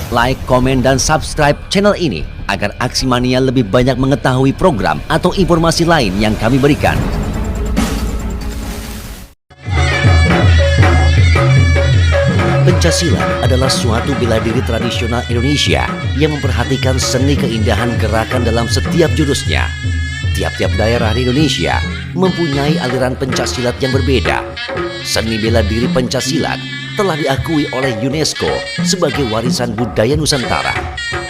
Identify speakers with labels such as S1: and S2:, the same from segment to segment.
S1: like, komen, dan subscribe channel ini agar Aksi Mania lebih banyak mengetahui program atau informasi lain yang kami berikan. Pencaksilat adalah suatu bela diri tradisional Indonesia yang memperhatikan seni keindahan gerakan dalam setiap jurusnya. Tiap-tiap daerah di Indonesia mempunyai aliran pencaksilat yang berbeda. Seni bela diri pencaksilat telah diakui oleh UNESCO sebagai warisan budaya Nusantara.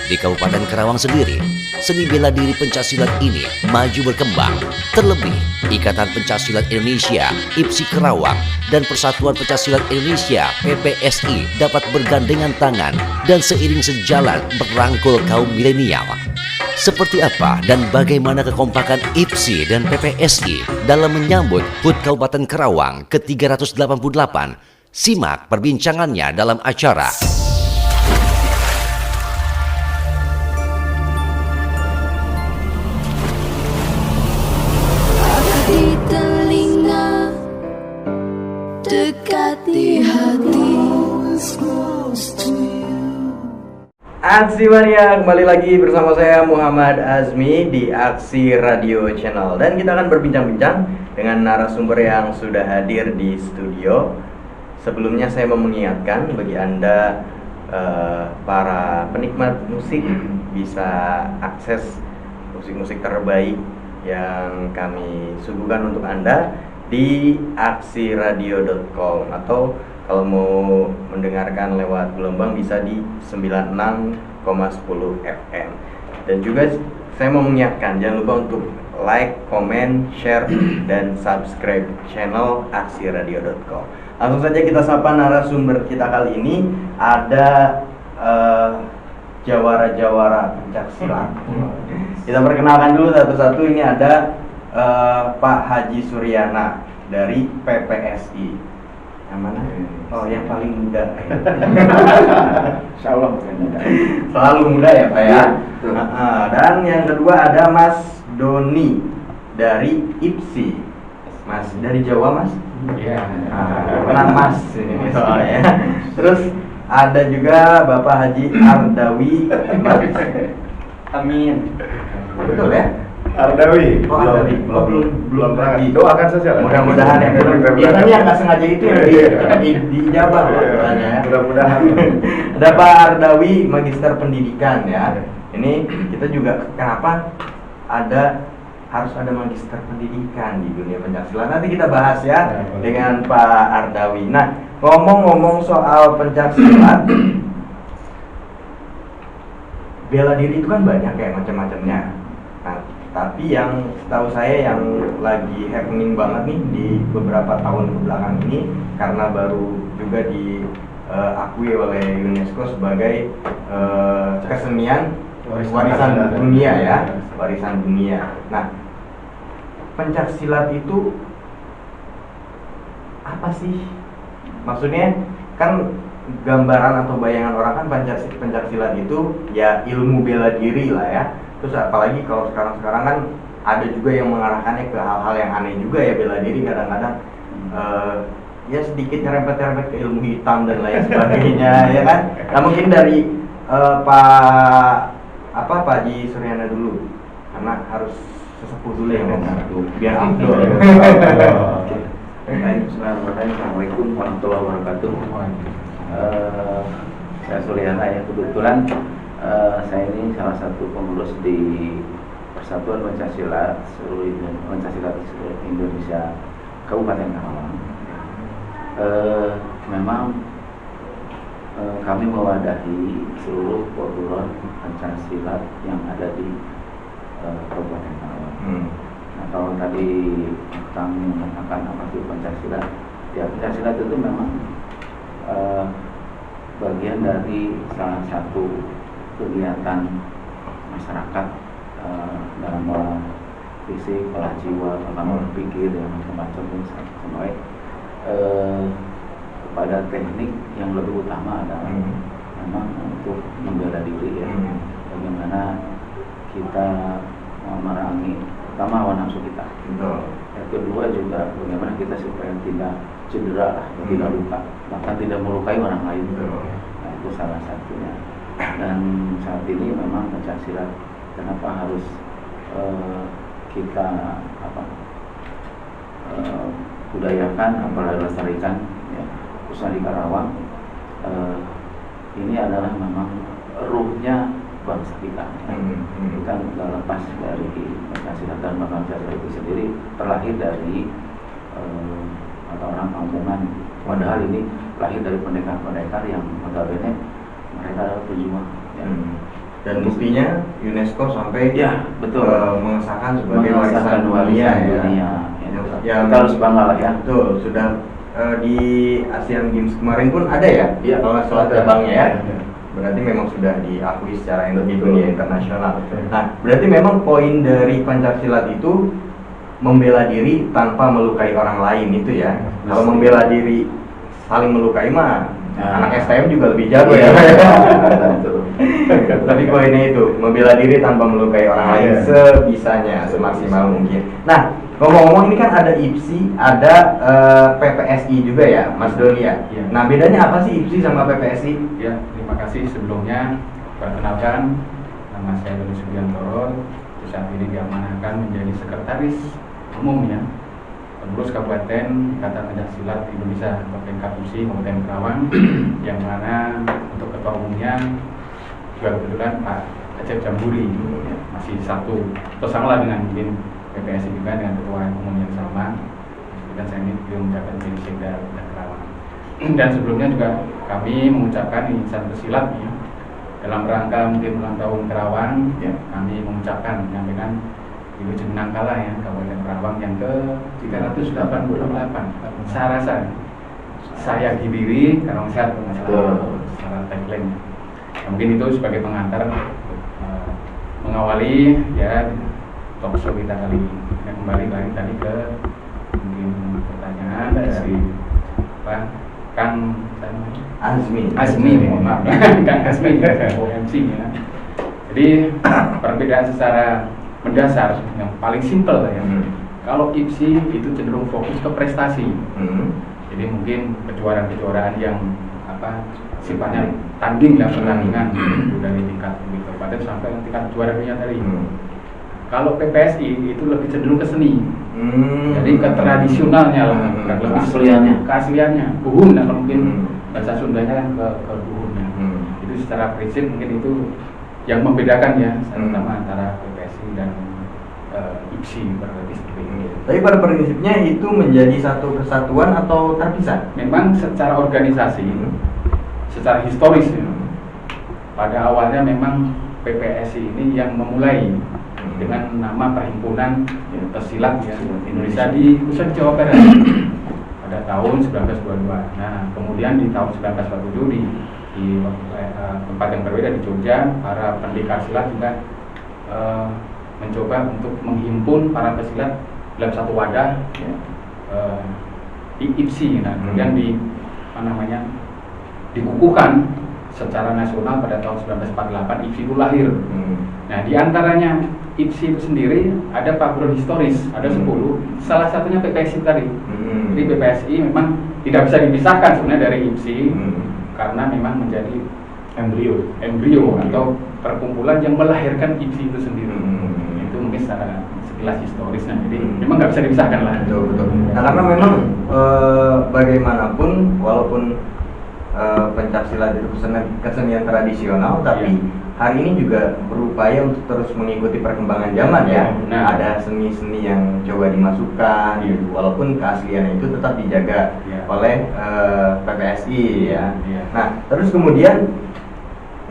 S1: Di Kabupaten Karawang sendiri, seni bela diri pencaksilat ini maju berkembang. Terlebih, Ikatan Pencaksilat Indonesia (IPSI) Karawang dan Persatuan Pencaksilat Indonesia (PPSI) dapat bergandengan tangan dan seiring sejalan merangkul kaum milenial. Seperti apa dan bagaimana kekompakan IPSI dan PPSI dalam menyambut HUT Kabupaten Karawang ke-388? Simak perbincangannya dalam acara
S2: di telinga, dekat di hati.
S3: Aksi Mania, kembali lagi bersama saya Muhammad Azmi di Aksi Radio Channel. Dan kita akan berbincang-bincang dengan narasumber yang sudah hadir di studio. Sebelumnya saya mau mengingatkan bagi Anda para penikmat musik bisa akses musik-musik terbaik yang kami suguhkan untuk Anda di aksiradio.com, atau kalau mau mendengarkan lewat gelombang bisa di 96,10 FM. Dan juga saya mau mengingatkan, jangan lupa untuk like, comment, share, dan subscribe channel aksiradio.com. Langsung saja kita sapa narasumber kita kali ini. Ada jawara-jawara pencaksilat. Kita perkenalkan dulu satu-satu. Ini ada Pak Haji Suryana dari PPSI. Yang mana? Oh, yang paling muda.
S4: Insyaallah bukan muda.
S3: Selalu muda ya Pak ya. Dan yang kedua ada Mas Doni dari IPSI. Mas dari Jawa, Mas?
S4: Iya.
S3: Kenal Mas ini soalnya. Terus ada juga Bapak Haji Ardawi. Amin. Betul ya?
S4: Ardawi.
S3: Oh, Ardawi. Belum lagi.
S4: Doakan saja lah.
S3: Mudah-mudahan ya. Biasanya yang nggak sengaja itu yang dijabah doanya.
S4: Mudah-mudahan.
S3: Ada Pak Ardawi, Magister Pendidikan ya. Ini kita juga kenapa harus ada magister pendidikan di dunia pencaksilat. Nanti kita bahas ya dengan Pak Ardawi. Nah, ngomong-ngomong soal pencaksilat, bela diri itu kan banyak ya macam-macamnya. Nah, tapi yang setahu saya yang lagi happening banget nih di beberapa tahun kebelakang ini, karena baru juga diakui oleh UNESCO sebagai kesenian warisan dunia ya, warisan dunia. Nah, pencaksilat itu apa sih? Maksudnya kan gambaran atau bayangan orang kan pencaksilat itu ya ilmu bela diri lah ya. Terus apalagi kalau sekarang kan ada juga yang mengarahkannya ke hal-hal yang aneh juga ya, bela diri kadang-kadang ya sedikit nyerempet-nyerempet ke ilmu hitam dan lain sebagainya ya kan. Nah, mungkin dari Pak Haji Suryana dulu, karena harus sesepuh dulu yang ngomong biar afdol.
S4: Assalamualaikum warahmatullahi wabarakatuh. Saya Suryana ya, kebetulan saya ini salah satu pengurus di Persatuan Pencaksilat seluruh Indonesia Kabupaten Karawang. Memang kami mewadahi seluruh perguruan pencaksilat yang ada di Kabupaten Karawang. Nah, kalau tadi kami mengatakan apa itu pencaksilat, ya pencaksilat itu memang bagian dari salah satu kegiatan masyarakat dalam olah fisik, olah jiwa, olah pikir, dan macam-macam sampai pada teknik yang lebih utama adalah memang untuk membela diri ya. Bagaimana kita memerangi pertama hawa nafsu kita. Yang kedua juga bagaimana kita supaya tidak cedera lah, tidak luka, bahkan tidak melukai orang lain. Nah, itu salah satunya. Dan saat ini memang pencaksilat kenapa harus kita budayakan, apalagi lestarikan, ya, khususnya di Karawang. Ini adalah memang ruhnya bangsa kita. Kita nggak lepas dari pencaksilat dan pencaksilat itu sendiri terlahir dari orang kampungan. Padahal ini lahir dari pendekar-pendekar yang notabene mereka adalah pejuang. Ya.
S3: Dan buktinya UNESCO sampai
S4: ya betul
S3: mengesahkan sebagai warisan dunia.
S4: Ya, kita harus bangga lah ya.
S3: Betul, sudah di Asian Games kemarin pun ada ya, kalau nggak salah cabangnya ya. Berarti memang sudah diakui secara di dunia internasional. Nah, berarti memang poin dari Pencaksilat itu membela diri tanpa melukai orang lain itu ya. Kalau membela diri saling melukai mah anak STM juga lebih jago ya. Tapi poinnya itu membela diri tanpa melukai orang lain sebisanya, semaksimal mungkin. Nah, ngomong-ngomong ini kan ada IPSI, ada PPSI juga ya, Mas Doni ya. Nah, bedanya apa sih IPSI sama PPSI?
S5: Ya, terima kasih sebelumnya. Perkenalkan, nama saya Doni Sugiantoro. Saat ini diamanahkan menjadi sekretaris umum ya, pengurus Kabupaten Ikatan Pencaksilat Indonesia atau PKPUSI Kabupaten Karawang, yang mana untuk ketua umumnya juga kebetulan Pak Acep Jamburi, masih satu atau sama lah dengan mungkin PPSI juga dengan ketua umum yang sama. Dan saya ini belum mencapai menjadi sekda dan Karawang. Dan sebelumnya juga kami mengucapkan insan pesilat ya, dalam rangka mungkin ulang tahun Karawang ya, kami mengucapkan menyampaikan Ibu Jenangkala ya, Kabupaten Karawang yang ke 388. Saya rasa saya Gibiri Karawang Sehat secara tagline. Nah, mungkin itu sebagai pengantar mengawali ya talk show kita kali ini. Kita kembali lagi tadi ke mungkin pertanyaan dari Kang Azmi, mohon maaf Kang Azmi OMC ya. Jadi perbedaan secara mendasar yang paling simpel ya. Kalau IPSI itu cenderung fokus ke prestasi. Jadi mungkin kejuaraan-kejuaraan yang sifatnya tanding dan pertandingan dari tingkat kabupaten sampai tingkat juara dunia tadi. Kalau PPSI itu lebih cenderung ke seni. Jadi ke tradisionalnya lah, lebih keasliannya. Buhun lah mungkin bahasa Sundanya kan ke buhunnya. Itu secara prinsip mungkin itu yang membedakan ya sama antara PPSI dan IPSI berarti seperti ini.
S3: Tapi pada prinsipnya itu menjadi satu kesatuan atau terpisah?
S5: Memang secara organisasi, secara historis ya, pada awalnya memang PPSI ini yang memulai dengan nama Perhimpunan Pesilat ya, Indonesia di khususnya di Jawa Barat pada tahun 1922. Nah, kemudian di tahun 1947 di tempat yang berbeda di Jogja, para pendekar silat juga mencoba untuk menghimpun para pesilat dalam satu wadah ya, di IPSI. Nah, kemudian dikukuhkan secara nasional pada tahun 1948 IPSI itu lahir. Nah, di antaranya IPSI itu sendiri ada background historis, ada 10. Salah satunya PPSI tadi. Jadi PPSI memang tidak bisa dipisahkan sebenarnya dari IPSI karena memang menjadi embrio atau perkumpulan yang melahirkan IPSI itu sendiri. Itu mungkin secara sekilas historisnya. Jadi memang nggak bisa dipisahkan lah.
S3: Betul. Nah, karena memang bagaimanapun walaupun pencaksilat itu kesenian tradisional, tapi hari ini juga berupaya untuk terus mengikuti perkembangan zaman ya. Ada seni-seni yang coba dimasukkan, gitu. Walaupun keasliannya itu tetap dijaga oleh PPSI ya. Nah, terus kemudian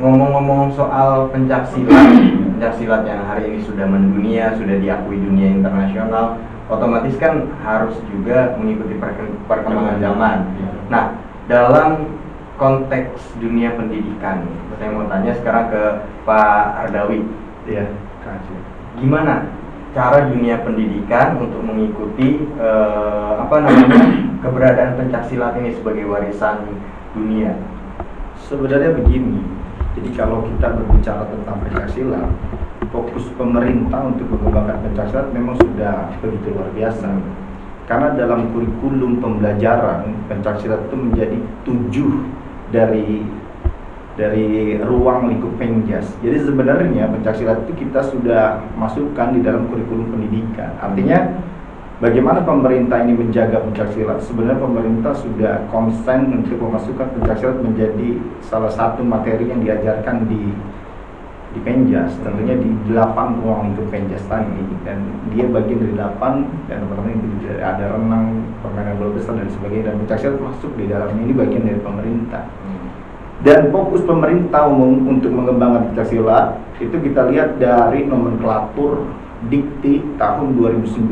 S3: ngomong-ngomong soal pencaksilat yang hari ini sudah mendunia, sudah diakui dunia internasional, otomatis kan harus juga mengikuti perkembangan zaman. Nah, dalam konteks dunia pendidikan, saya mau tanya sekarang ke Pak Ardawi.
S6: Iya.
S3: Gimana cara dunia pendidikan untuk mengikuti keberadaan pencaksilat ini sebagai warisan dunia?
S6: Sebenarnya begini. Jadi kalau kita berbicara tentang pencaksilat, fokus pemerintah untuk mengembangkan pencaksilat memang sudah begitu luar biasa. Karena dalam kurikulum pembelajaran pencaksilat itu menjadi 7 dari dari ruang lingkup Penjas. Jadi sebenarnya pencaksilat itu kita sudah masukkan di dalam kurikulum pendidikan. Artinya bagaimana pemerintah ini menjaga pencaksilat? Sebenarnya pemerintah sudah konsen untuk memasukkan pencaksilat menjadi salah satu materi yang diajarkan di Penjas, tentunya di 8 ruang lingkup Penjas tadi, dan dia bagian dari 8, dan teman-teman itu ada renang, permainan bola besar dan sebagainya, dan pencaksilat masuk di dalamnya, ini bagian dari pemerintah. Dan fokus pemerintah umum untuk mengembangkan pencaksilat itu kita lihat dari nomenklatur Dikti tahun 2019,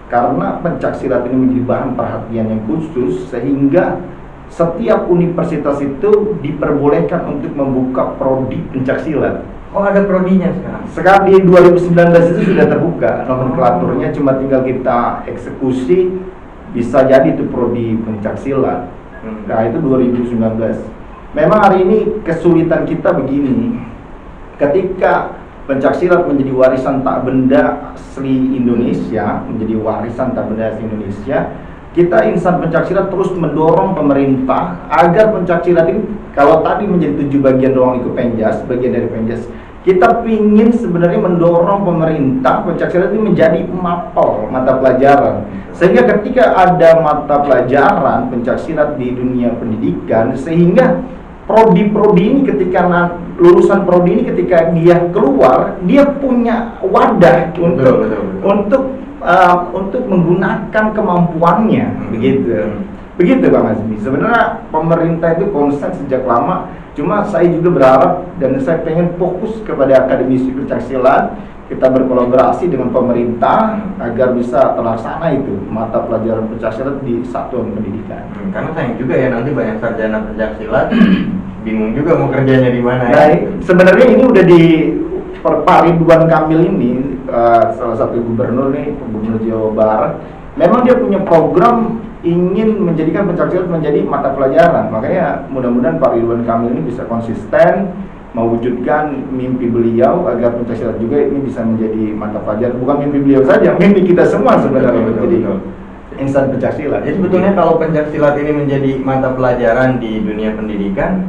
S6: karena pencaksilat ini menjadi bahan perhatian yang khusus sehingga setiap universitas itu diperbolehkan untuk membuka prodi pencaksilat.
S3: Oh, ada prodinya sekarang?
S6: Sekarang di 2019 itu sudah terbuka nomenklaturnya, cuma tinggal kita eksekusi, bisa jadi itu prodi pencaksilat. Nah itu 2019. Memang hari ini kesulitan kita begini, ketika pencaksilat menjadi warisan tak benda asli Indonesia, kita insan pencaksilat terus mendorong pemerintah agar pencaksilat ini, kalau tadi menjadi 7 bagian ruang lingkup Penjas, bagian dari Penjas, kita ingin sebenarnya mendorong pemerintah pencaksilat ini menjadi mapel mata pelajaran, sehingga ketika ada mata pelajaran pencaksilat di dunia pendidikan, sehingga prodi-prodi ini ketika lulusan prodi ini ketika dia keluar, dia punya wadah untuk menggunakan kemampuannya, begitu Bang Azmi. Sebenarnya pemerintah itu konsen sejak lama, cuma saya juga berharap dan saya pengen fokus kepada akademisi pencaksilat, kita berkolaborasi dengan pemerintah agar bisa terlaksana itu mata pelajaran pencaksilat di satuan pendidikan.
S3: Karena sayang juga ya nanti banyak sarjana pencaksilat bingung juga mau kerjanya di mana.
S6: Nah, sebenarnya ini udah di Pak Ridwan Kamil ini, salah satu gubernur Jawa Barat, memang dia punya program ingin menjadikan pencaksilat menjadi mata pelajaran. Makanya mudah-mudahan Pak Ridwan Kamil ini bisa konsisten mewujudkan mimpi beliau agar pencaksilat juga ini bisa menjadi mata pelajaran. Bukan mimpi beliau saja, mimpi kita semua sebenarnya menjadi insan pencaksilat.
S3: Jadi sebetulnya kalau pencaksilat ini menjadi mata pelajaran di dunia pendidikan,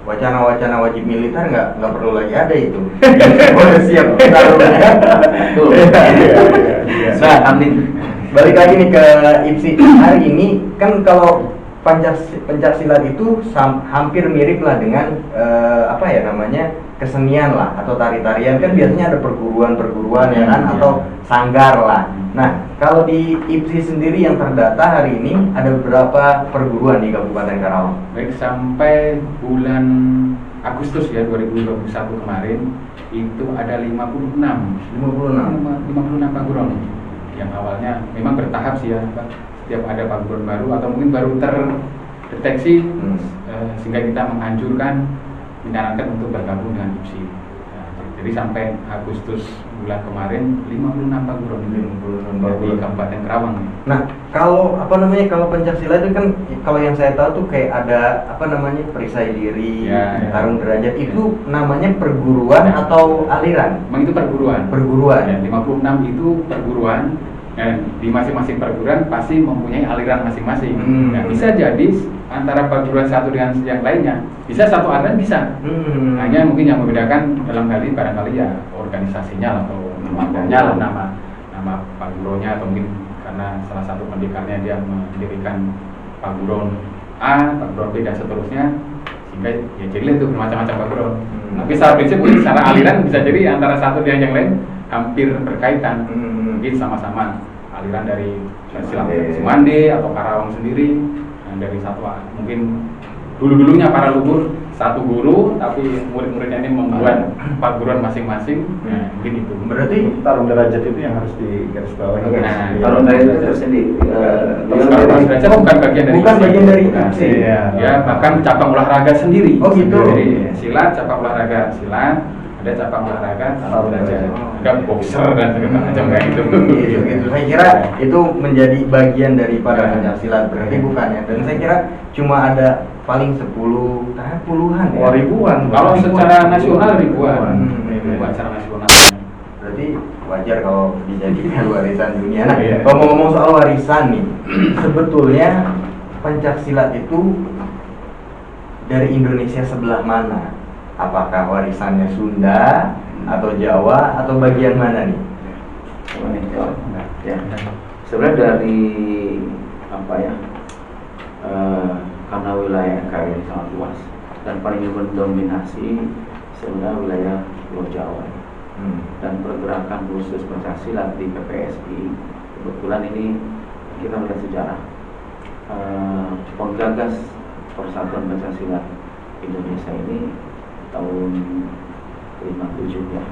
S3: wacana-wacana wajib militer nggak perlu lagi ada itu. Boleh siap taruhnya. Nah, amin. Balik lagi nih ke IPSI. Hari ini kan kalau pencaksilat itu hampir mirip lah dengan kesenian lah atau tari-tarian, kan biasanya ada perguruan ya kan, atau sanggar lah. Nah, kalau di IPSI sendiri yang terdata hari ini ada beberapa perguruan di Kabupaten Karawang.
S5: Baik, sampai bulan Agustus ya 2021 kemarin itu ada 56 perguruan yang awalnya memang bertahap sih ya, setiap ada perguruan baru atau mungkin baru terdeteksi sehingga kita menganjurkan menyarankan untuk bergabung dengan IPSI. Jadi sampai Agustus bulan kemarin 56 perguruan di Kabupaten Karawang.
S3: Nah, kalau pencaksilat itu kan kalau yang saya tahu tuh kayak ada perisai diri, tarung derajat, itu namanya perguruan atau aliran?
S5: Memang itu perguruan. Ya, 56 itu perguruan. Dan di masing-masing perguruan pasti mempunyai aliran masing-masing. Nah, bisa jadi antara perguruan satu dengan yang lainnya, bisa satu aliran bisa. Hanya mungkin yang membedakan dalam hal ini barangkali ya organisasinya atau namanya nama perguruannya, atau mungkin karena salah satu pendidikannya dia mendirikan perguruan A, perguruan B dan seterusnya, sehingga ya jadilah itu bermacam-macam perguruan. Tapi secara prinsip mungkin secara aliran bisa jadi antara satu dengan yang lain hampir berkaitan. Mungkin sama-sama aliran dari silat Sumande atau Karawang sendiri, dari satu mungkin dulunya para leluhur satu guru, tapi murid-muridnya ini membuat perguruan masing-masing. Mungkin itu.
S3: Berarti
S6: tarung derajat itu yang harus digarisbawahi.
S4: Tarung derajat itu tersendiri.
S5: Tarung derajat bukan bagian dari
S3: IPSI.
S5: Ya, bahkan cabang olahraga sendiri.
S3: Oh gitu.
S5: Jadi silat, cabang olahraga silat, ada cabang olahraga tarung derajat, ada boxer dan segala macam kayak gitu.
S3: Gitu. Saya kira itu menjadi bagian daripada pencaksilat, berarti bukan ya. Dan saya kira cuma ada paling 10, puluhan ya.
S6: Ribuan.
S5: Kalau secara nasional ribuan. Secara nasional.
S3: Berarti wajar kalau dijadikan warisan dunia. Nah, kalau ngomong soal warisan nih, sebetulnya pencaksilat itu dari Indonesia sebelah mana? Apakah warisannya Sunda atau Jawa atau bagian mana nih?
S4: Ya. Sebenarnya dari apa ya? Karena wilayah NKRI ini sangat luas dan paling mendominasi sebenarnya wilayah Pulau Jawa. Dan pergerakan khusus pencaksilat di PPSI kebetulan ini kita melihat sejarah penggagas Persatuan Pencaksilat Indonesia ini tahun 57 ya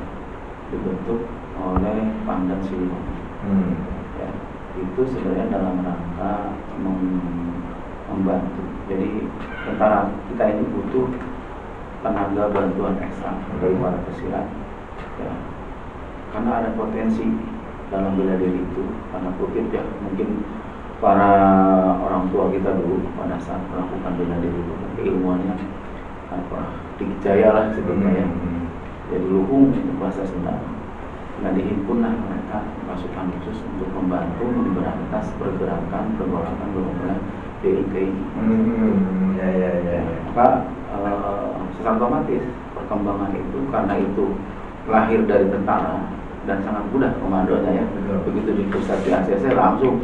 S4: dibentuk oleh Pangdam Siliwangi. Ya, itu sebenarnya dalam rangka membantu. Jadi tentara kita ini butuh tenaga bantuan ekstra dari para pesilat. Ya, karena ada potensi dalam bela diri itu, karena kutip ya mungkin para orang tua kita dulu pada saat melakukan bela diri itu keilmuannya apa dikjaya lah sebetulnya ya. Jadi luhung bahasa Sunda. Nah dihimpun lah mereka pasukan khusus untuk membantu memberantas pergerakan gerombolan DITI.
S3: Ya.
S4: Maka secara otomatis perkembangan itu karena itu lahir dari tentara dan sangat mudah komandonya ya. Begitu di pusat di ACC langsung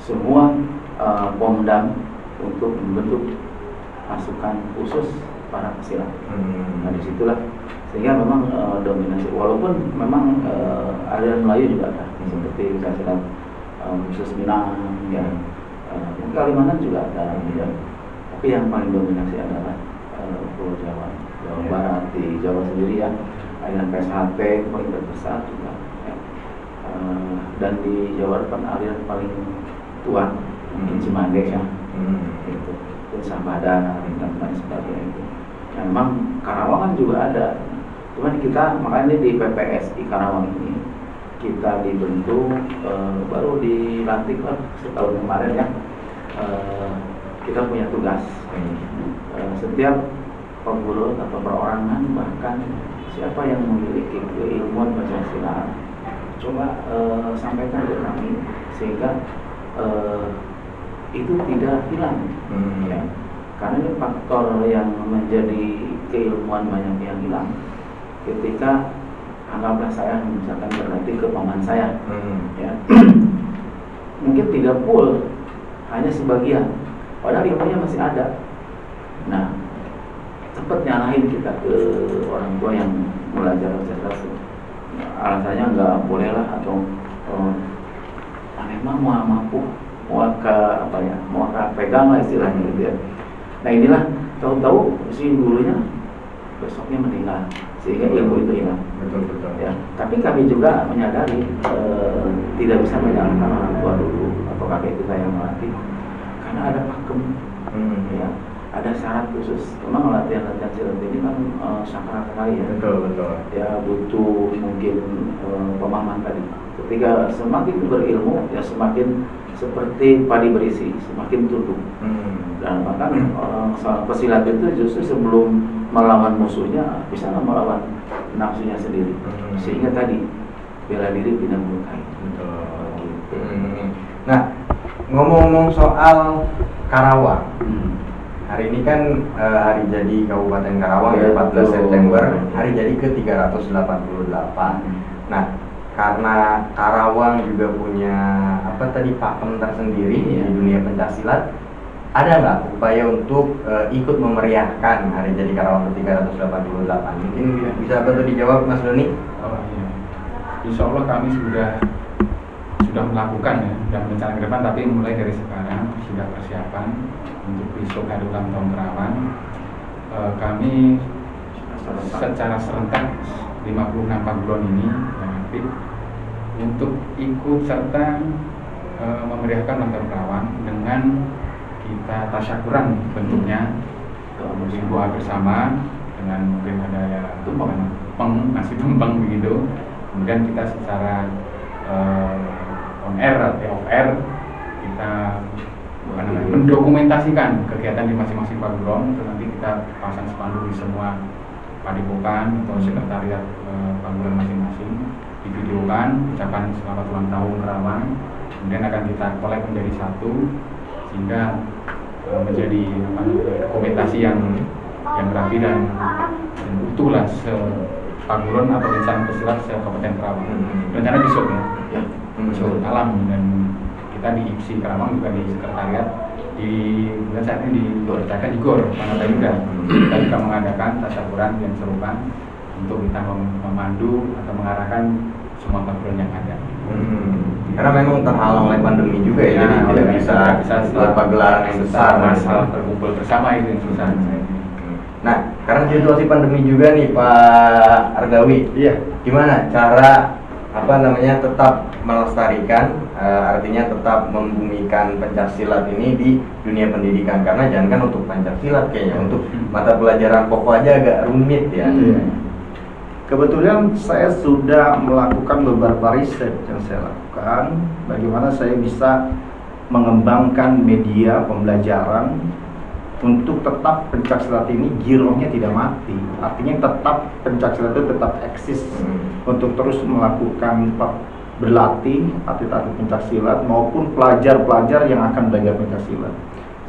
S4: semua Pomdam untuk membentuk pasukan khusus para pesilat. Nah disitulah sehingga memang dominasi walaupun memang aliran Melayu juga ada seperti pesilat khusus Minang ya, Kalimantan juga ada ya. Tapi yang paling dominasi adalah Pulau Jawa, Jawa Barat, di Jawa sendiri ya aliran PSHT paling terbesar juga ya. Dan di Jawa Barat aliran paling tua mungkin Cimande ya itu terus Sabada dan lain sebagainya itu. Nah, memang Karawang juga ada, cuman kita makanya di PPSI Karawang ini kita dibentuk baru dilantik lah setahun kemarin ya. Kita punya tugas setiap pengurus atau perorangan bahkan siapa yang memiliki keilmuan Pancasila coba sampaikan ke kami sehingga itu tidak hilang ya. Karena ini faktor yang menjadi keilmuan banyak yang hilang ketika anggaplah saya misalkan berarti ke paman saya ya. Mungkin tidak full, hanya sebagian padahal ilmunya masih ada. Nah cepat nyalahin kita ke orang tua yang belajar konsentrasi alasannya nggak boleh lah atau memang mau mampu mau ke apa ya mau ke pegang lah istilahnya gitu ya. Nah inilah tahu-tahu si gurunya besoknya meninggal sehingga ilmu itu hilang.
S3: Betul
S4: Ya. Tapi kami juga menyadari tidak bisa menyalahkan orang tua dulu atau kakek kita yang melatih karena ada pakem ya ada syarat khusus. Memang latihan-latihan silat ini kan sakral sekali ya.
S3: Betul.
S4: Ya butuh mungkin pemahaman tadi. Ketika semakin berilmu ya semakin seperti padi berisi, semakin tunduk. Dan bahkan seorang pesilat itu justru sebelum melawan musuhnya bisa melawan nafsunya sendiri. Sehingga tadi bela diri tidak melukai.
S3: Nah, ngomong-ngomong soal Karawang, hari ini kan hari jadi Kabupaten Karawang ya, 14 September, hari jadi ke-388. Nah, karena Karawang juga punya pakem tersendiri di dunia pencaksilat, ada nggak upaya untuk ikut memeriahkan hari jadi Karawang ke-388? Mungkin bisa bantu dijawab Mas Doni?
S5: Oh iya, Insya Allah kami sudah melakukan ya dan rencana ke depan, tapi mulai dari sekarang sudah persiapan untuk besok hari ulang tahun Karawang. Kami secara serentak 56 paguron ini yang aktif untuk ikut serta memeriahkan ulang tahun Karawang dengan kita tasyakuran bentuknya, mungkin doa bersama dengan mungkin ada ya nasi tumpeng begitu. Kemudian kita secara on air atau off air kita mendokumentasikan kegiatan di masing-masing paguron. Terus nanti kita pasang spanduk di semua padepokan atau sekretariat paguron masing-masing, divideokan ucapan selamat ulang tahun Karawang. Kemudian akan kita kolek menjadi satu sehingga menjadi dokumentasi yang yang rapi dan utuh lah sepaguron atau rencana pesilat se-Kabupaten Karawang. Rencana besok ya, besok alam, dan kita di IPSI Karawang juga di sekretariat di bulan saat ini diadakan di GOR Manata Yuda. Kita juga mengadakan tasyakuran yang serupa untuk kita memandu atau mengarahkan semua paguron yang ada.
S3: Karena memang terhalang oleh pandemi juga ya, jadi tidak bisa buat pagelaran yang besar,
S5: masalah berkumpul bersama itu yang susah.
S3: Nah, karena situasi pandemi juga nih Pak Argawi, gimana cara tetap melestarikan, artinya tetap membumikan pencaksilat ini di dunia pendidikan? Karena jangan kan untuk pencaksilat, kayaknya untuk mata pelajaran pokok aja agak rumit ya.
S6: Kebetulan saya sudah melakukan beberapa riset yang saya lakukan, bagaimana saya bisa mengembangkan media pembelajaran untuk tetap pencaksilat ini girohnya tidak mati. Artinya tetap pencaksilat itu tetap eksis untuk terus melakukan berlatih atlet-atlet pencaksilat maupun pelajar-pelajar yang akan belajar pencaksilat.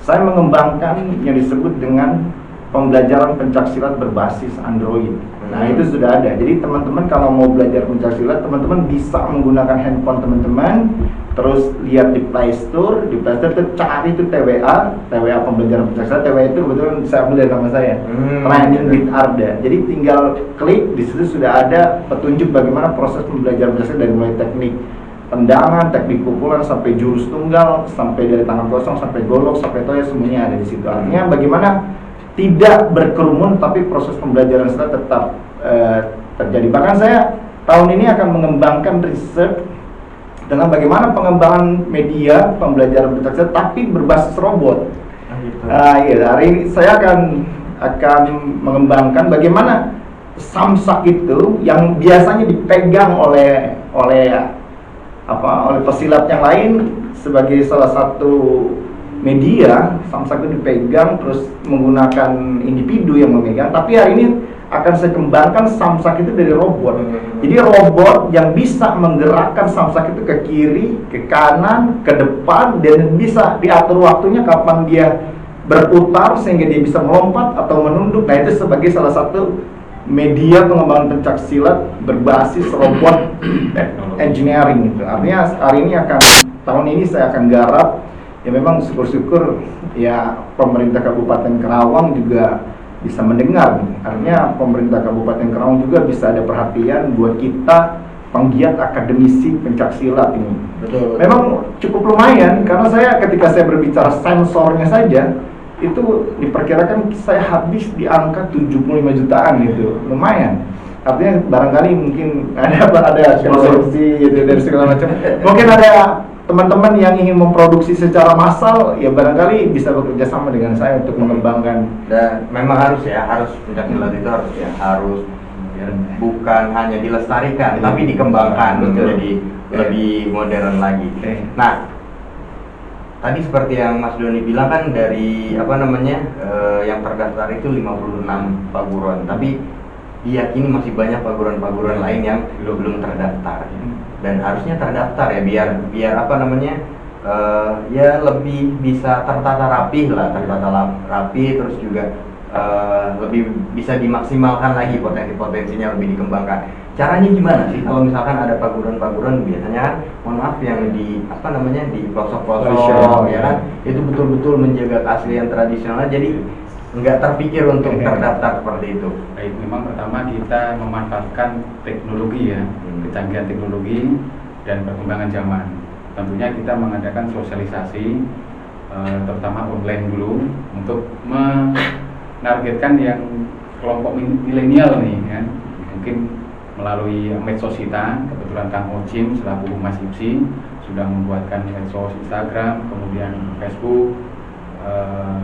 S6: Saya mengembangkan yang disebut dengan pembelajaran pencaksilat berbasis Android. Nah, itu sudah ada. Jadi teman-teman kalau mau belajar pencaksilat, teman-teman bisa menggunakan handphone teman-teman, terus lihat di Play Store itu cari itu TWA pembelajaran pencaksilat. TWA itu kebetulan saya ambil dari nama saya, Training with Arda. Jadi tinggal klik, di situ sudah ada petunjuk bagaimana proses pembelajaran pencaksilat dari mulai teknik tendangan, teknik pukulan, sampai jurus tunggal, sampai dari tangan kosong, sampai golok, sampai toya, semuanya ada di situ. Artinya bagaimana tidak berkerumun tapi proses pembelajaran kita tetap terjadi. Bahkan saya tahun ini akan mengembangkan riset dengan bagaimana pengembangan media pembelajaran pencaksilat tapi berbasis robot. Hari ini saya akan mengembangkan bagaimana samsak itu yang biasanya dipegang oleh pesilat yang lain sebagai salah satu media. Samsak itu dipegang terus menggunakan individu yang memegang, tapi hari ini akan saya kembangkan samsak itu dari robot. Jadi robot yang bisa menggerakkan samsak itu ke kiri, ke kanan, ke depan, dan bisa diatur waktunya kapan dia berputar sehingga dia bisa melompat atau menunduk. Nah, itu sebagai salah satu media pengembangan pencaksilat berbasis robot engineering gitu. Artinya hari ini tahun ini saya akan garap. Ya memang syukur-syukur ya pemerintah Kabupaten Karawang juga bisa mendengar. Artinya pemerintah Kabupaten Karawang juga bisa ada perhatian buat kita penggiat akademisi pencaksilat ini. Betul. Memang cukup lumayan karena ketika saya berbicara sensornya saja itu diperkirakan saya habis di angka 75 jutaan gitu. Lumayan. Artinya barangkali mungkin ada konsumsi gitu dari segala macam. Mungkin ada teman-teman yang ingin memproduksi secara massal, ya barangkali bisa bekerja sama dengan saya untuk mengembangkan.
S3: Dan memang harus pencaksilat itu harus bukan hanya dilestarikan, tapi dikembangkan menjadi lebih modern lagi. Nah, tadi seperti yang Mas Doni bilang kan dari yang terdaftar itu 56 paguron, tapi diyakini masih banyak paguron-paguron lain yang belum terdaftar. Dan harusnya terdaftar ya biar ya lebih bisa tertata rapi, terus juga lebih bisa dimaksimalkan lagi potensinya, lebih dikembangkan. Caranya gimana sih kalau misalkan ada paguron-paguron biasanya kan, mohon maaf, yang di di pelosok-pelosok ya kan, itu betul-betul menjaga keaslian tradisional, jadi nggak terpikir untuk terdaftar seperti itu.
S5: Baik, memang pertama kita memanfaatkan teknologi ya, kecanggihan teknologi dan perkembangan zaman. Tentunya kita mengadakan sosialisasi terutama online dulu untuk menargetkan yang kelompok milenial nih kan. Mungkin melalui medsos kita, kebetulan Kang Ocim selaku Humas IPSI sudah membuatkan medsos Instagram, kemudian Facebook,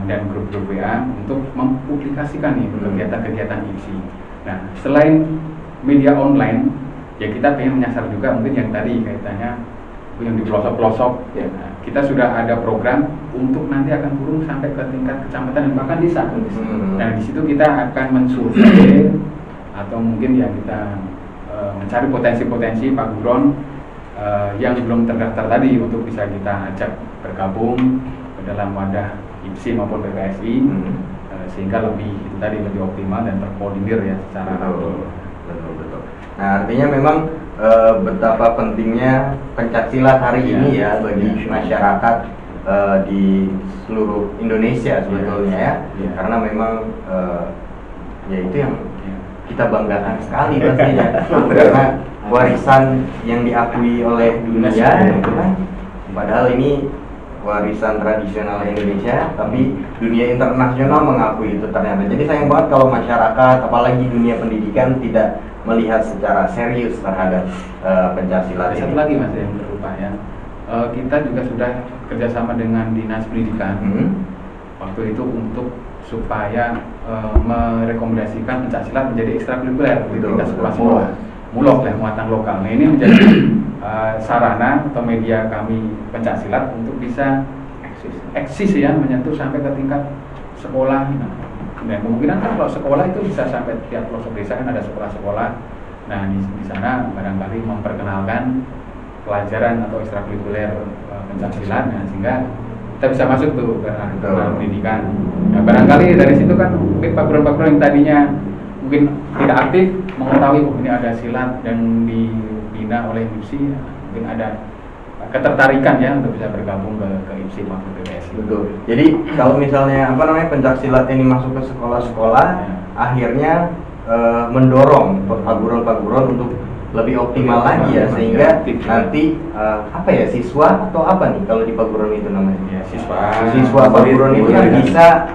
S5: dan grup-grup WA untuk mempublikasikan nih kegiatan-kegiatan IPSI. Nah, selain media online, ya kita pengen menyasar juga mungkin yang tadi kaitannya yang di pelosok-pelosok. Nah, kita sudah ada program untuk nanti akan turun sampai ke tingkat kecamatan dan bahkan desa. Nah, di situ kita akan mensurvei atau mungkin ya kita mencari potensi-potensi paguron yang belum terdaftar tadi untuk bisa kita ajak bergabung dalam wadah IPSI maupun PPSI. sehingga lebih itu tadi lebih optimal dan terkoordinir ya secara rapi.
S3: Betul. Nah, artinya memang betapa pentingnya pencaksilat hari ini ya bagi masyarakat di seluruh Indonesia sebetulnya ya. Karena memang ya itu yang kita banggakan sekali pastinya karena warisan yang diakui oleh dunia gitu kan. Padahal ini warisan tradisional Indonesia, tapi dunia internasional mengakui itu ternyata. Jadi sayang banget kalau masyarakat, apalagi dunia pendidikan tidak melihat secara serius terhadap pencaksilat ini.
S5: Satu lagi Mas yang terlupa ya, kita juga sudah kerjasama dengan Dinas Pendidikan waktu itu untuk supaya merekomendasikan pencaksilat menjadi ekstrakurikuler di tingkat sekolah-sekolah mulok dan muatan lokal. Nah ini menjadi sarana atau media kami pencaksilat untuk bisa eksis ya, menyentuh sampai ke tingkat sekolah. Nah kemungkinan kan kalau sekolah itu bisa sampai tiap pelosok desa kan ada sekolah-sekolah. Nah di sana barangkali memperkenalkan pelajaran atau ekstrakurikuler pencaksilat, nah, sehingga kita bisa masuk tuh ke pendidikan. Nah, barangkali dari situ kan mungkin paguran-paguran yang tadinya mungkin tidak aktif mengetahui ini ada silat yang dibina oleh IPSI, mungkin ada ketertarikan ya untuk bisa bergabung ke IPSI maupun PPSI.
S3: Betul. Jadi kalau misalnya pencaksilat ini masuk ke sekolah-sekolah, akhirnya mendorong paguron-paguron untuk lebih optimal lagi ya, sehingga nanti siswa atau apa nih kalau di paguron itu namanya?
S5: Ya, siswa
S3: paguron itu kan bisa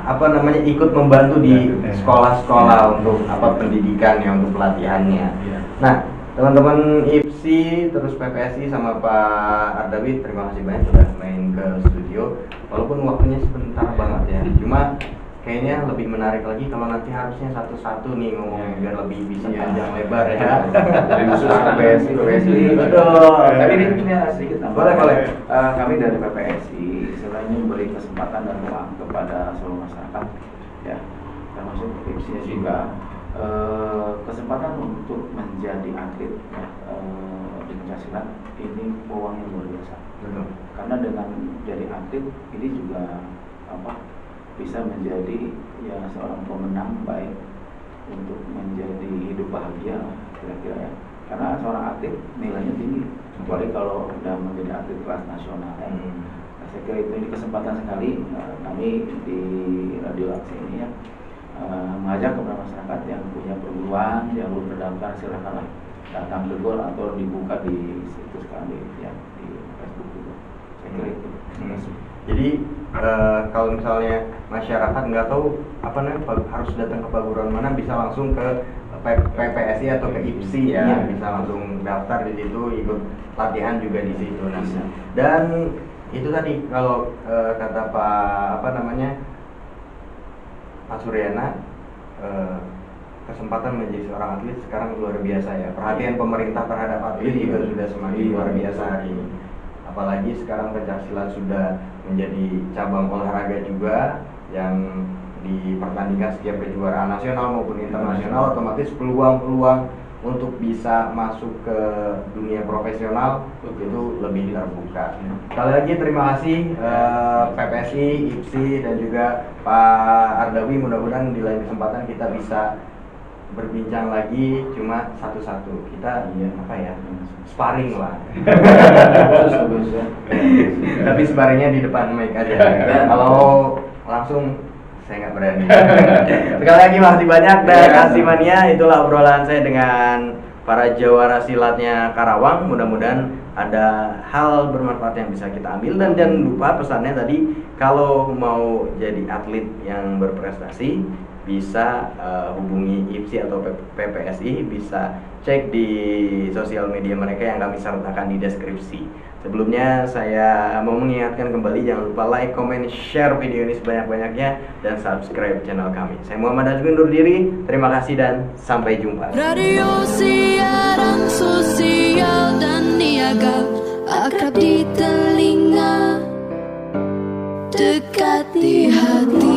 S3: ikut membantu di sekolah-sekolah untuk pendidikan ya, untuk pelatihannya. Nah, teman-teman IPSI terus PPSI sama Pak Ardawi, terima kasih banyak sudah main ke studio walaupun waktunya sebentar banget ya. Cuma kayaknya lebih menarik lagi kalau nanti harusnya satu-satu nih ngomongnya biar lebih bisa panjang lebar ya.
S4: Dari khusus PPSI.
S3: Betul.
S4: Tapi ini punya sedikit
S3: Boleh.
S4: Kami dari PPSI selain memberi kesempatan dan ruang kepada seluruh masyarakat ya, termasuk IPSI juga kesempatan untuk menjadi atlet ya, di pencaksilat ini peluang yang luar biasa.
S3: Betul.
S4: Karena dengan jadi atlet ini juga bisa menjadi ya seorang pemenang baik untuk menjadi hidup bahagia kira-kira ya, karena seorang atlet nilainya tinggi kecuali kalau sudah menjadi atlet kelas nasional ya. Saya kira ini kesempatan sekali kami di Radio Aksi ini ya mengajak kepada masyarakat yang punya perguruan yang belum terdaftar, silakanlah datang ke GOR atau dibuka di situs kami ya, di Facebook juga. Saya kira itu.
S3: Jadi kalau misalnya masyarakat nggak tahu harus datang ke paguron mana, bisa langsung ke PPSI atau ke IPSI ya, bisa langsung daftar di situ, ikut latihan juga di situ. Nah, dan itu tadi kalau kata Pak Suryana, kesempatan menjadi seorang atlet sekarang luar biasa ya. Perhatian pemerintah terhadap atlet juga sudah semakin luar biasa hari ini. Apalagi sekarang pencaksilat sudah menjadi cabang olahraga juga yang dipertandingkan setiap kejuaraan nasional maupun internasional, otomatis peluang-peluang untuk bisa masuk ke dunia profesional itu lebih terbuka. Sekali lagi terima kasih PPSI, IPSI dan juga Pak Ardawi, mudah-mudahan di lain kesempatan kita bisa berbincang lagi cuma satu-satu. Kita sparring lah. Tapi sparringnya di depan mic aja. Kalau langsung saya nggak berani. Sekali lagi makasih banyak dan kasih mania. Itulah obrolan saya dengan para jawara silatnya Karawang. Mudah-mudahan ada hal bermanfaat yang bisa kita ambil, dan jangan lupa pesannya tadi, kalau mau jadi atlet yang berprestasi bisa hubungi IPSI atau PPSI, bisa cek di sosial media mereka yang kami sertakan di deskripsi. Sebelumnya saya mau mengingatkan kembali, jangan lupa like, comment, share video ini sebanyak-banyaknya, dan subscribe channel kami. Saya Muhammad Azmi undur diri, terima kasih dan sampai jumpa.
S2: Radio siaran sosial dan niaga, akrab di telinga, dekat di hati.